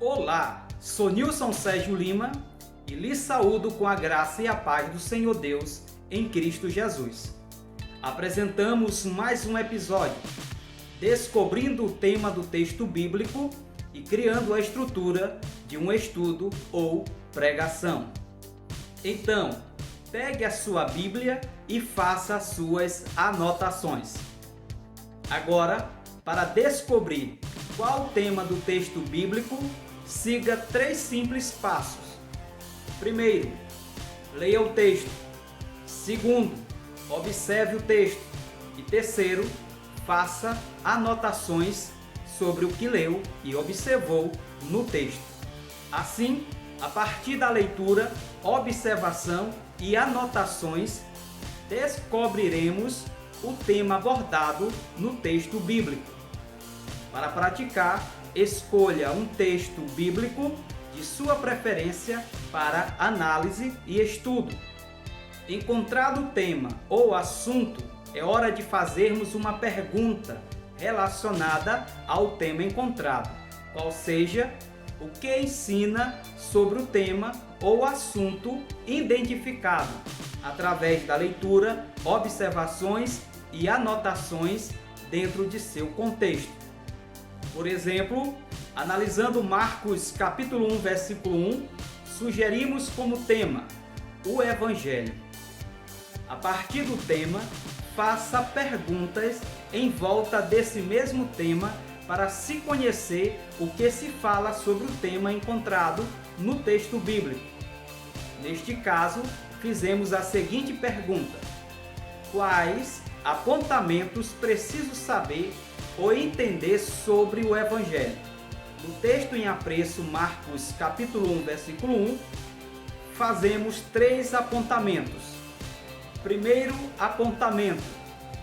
Olá, sou Nilson Sérgio Lima e lhe saúdo com a graça e a paz do Senhor Deus em Cristo Jesus. Apresentamos mais um episódio, descobrindo o tema do texto bíblico e criando a estrutura de um estudo ou pregação. Então, pegue a sua Bíblia e faça as suas anotações. Agora, para descobrir qual o tema do texto bíblico, siga 3 simples passos. Primeiro, leia o texto. Segundo, observe o texto. E terceiro, faça anotações sobre o que leu e observou no texto. Assim, a partir da leitura, observação e anotações, descobriremos o tema abordado no texto bíblico. Para praticar, escolha um texto bíblico de sua preferência para análise e estudo. Encontrado o tema ou assunto, é hora de fazermos uma pergunta relacionada ao tema encontrado, qual seja o que ensina sobre o tema ou assunto identificado, através da leitura, observações e anotações dentro de seu contexto. Por exemplo, analisando Marcos capítulo 1, versículo 1, sugerimos como tema o Evangelho. A partir do tema, faça perguntas em volta desse mesmo tema para se conhecer o que se fala sobre o tema encontrado no texto bíblico. Neste caso, fizemos a seguinte pergunta: quais apontamentos preciso saber ou entender sobre o Evangelho? No texto em apreço, Marcos capítulo 1, versículo 1, fazemos 3 apontamentos. Primeiro apontamento,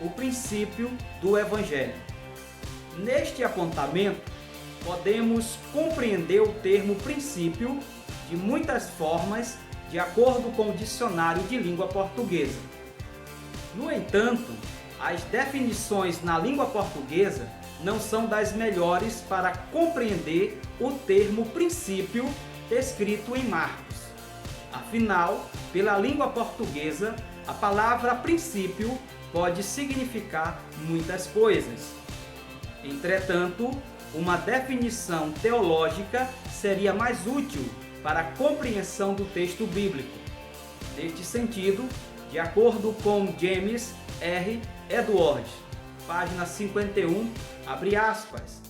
o princípio do Evangelho. Neste apontamento, podemos compreender o termo princípio de muitas formas, de acordo com o dicionário de língua portuguesa. No entanto, as definições na língua portuguesa não são das melhores para compreender o termo princípio descrito em Marcos. Afinal, pela língua portuguesa, a palavra princípio pode significar muitas coisas. Entretanto, uma definição teológica seria mais útil para a compreensão do texto bíblico. Neste sentido, de acordo com James R. Edwards, página 51, abre aspas,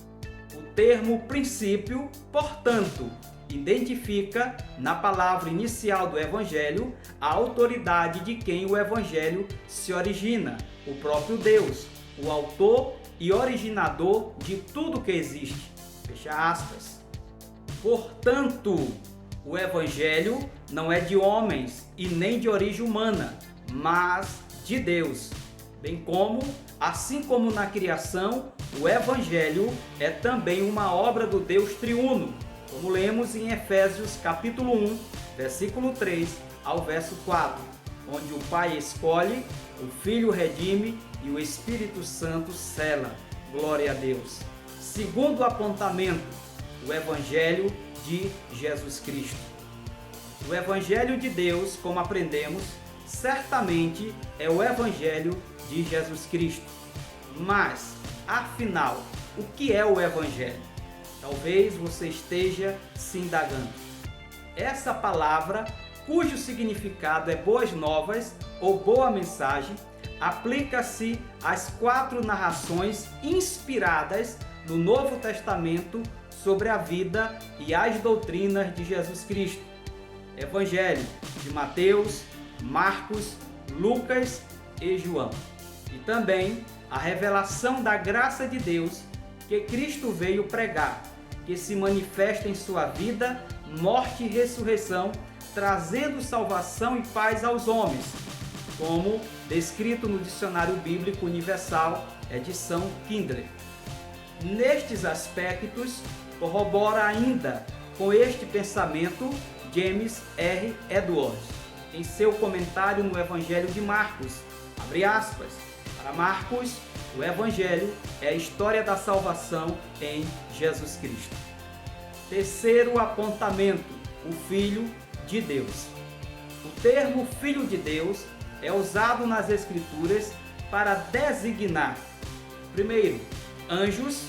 o termo princípio, portanto, identifica na palavra inicial do Evangelho a autoridade de quem o Evangelho se origina, o próprio Deus, o autor e originador de tudo que existe. Fecha aspas. Portanto, o Evangelho não é de homens e nem de origem humana, mas de Deus. Bem como, assim como na criação, o Evangelho é também uma obra do Deus triuno, como lemos em Efésios capítulo 1, versículo 3 ao verso 4, onde o Pai escolhe, o Filho redime e o Espírito Santo sela. Glória a Deus. Segundo apontamento, o Evangelho de Jesus Cristo. O Evangelho de Deus, como aprendemos, certamente é o Evangelho de Jesus Cristo. Mas, afinal, o que é o Evangelho? Talvez você esteja se indagando. Essa palavra, cujo significado é boas novas ou boa mensagem, aplica-se às 4 narrações inspiradas no Novo Testamento sobre a vida e as doutrinas de Jesus Cristo. Evangelho de Mateus, Marcos, Lucas e João. E também a revelação da graça de Deus que Cristo veio pregar, que se manifesta em sua vida, morte e ressurreição, trazendo salvação e paz aos homens, como descrito no Dicionário Bíblico Universal, edição Kindle. Nestes aspectos, corrobora ainda com este pensamento James R. Edwards, em seu comentário no Evangelho de Marcos, abre aspas, para Marcos, o Evangelho é a história da salvação em Jesus Cristo. Terceiro apontamento, o Filho de Deus. O termo Filho de Deus é usado nas Escrituras para designar, primeiro, anjos,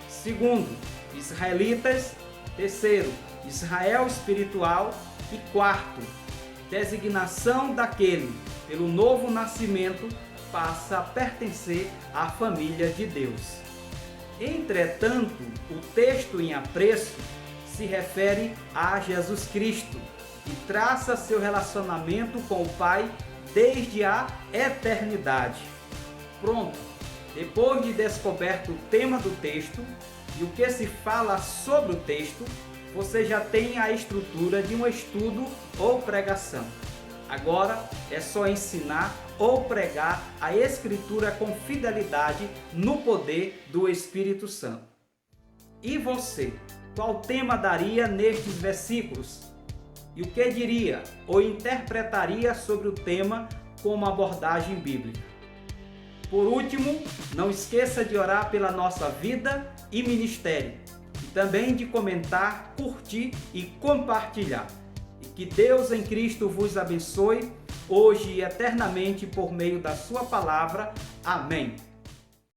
segundo, israelitas, terceiro, Israel espiritual e quarto, designação daquele pelo novo nascimento passa a pertencer à família de Deus. Entretanto, o texto em apreço se refere a Jesus Cristo e traça seu relacionamento com o Pai desde a eternidade. Pronto, depois de descoberto o tema do texto e o que se fala sobre o texto, você já tem a estrutura de um estudo ou pregação. Agora é só ensinar ou pregar a Escritura com fidelidade no poder do Espírito Santo. E você, qual tema daria nestes versículos? E o que diria ou interpretaria sobre o tema com uma abordagem bíblica? Por último, não esqueça de orar pela nossa vida e ministério, e também de comentar, curtir e compartilhar. E que Deus em Cristo vos abençoe, hoje e eternamente, por meio da sua palavra. Amém.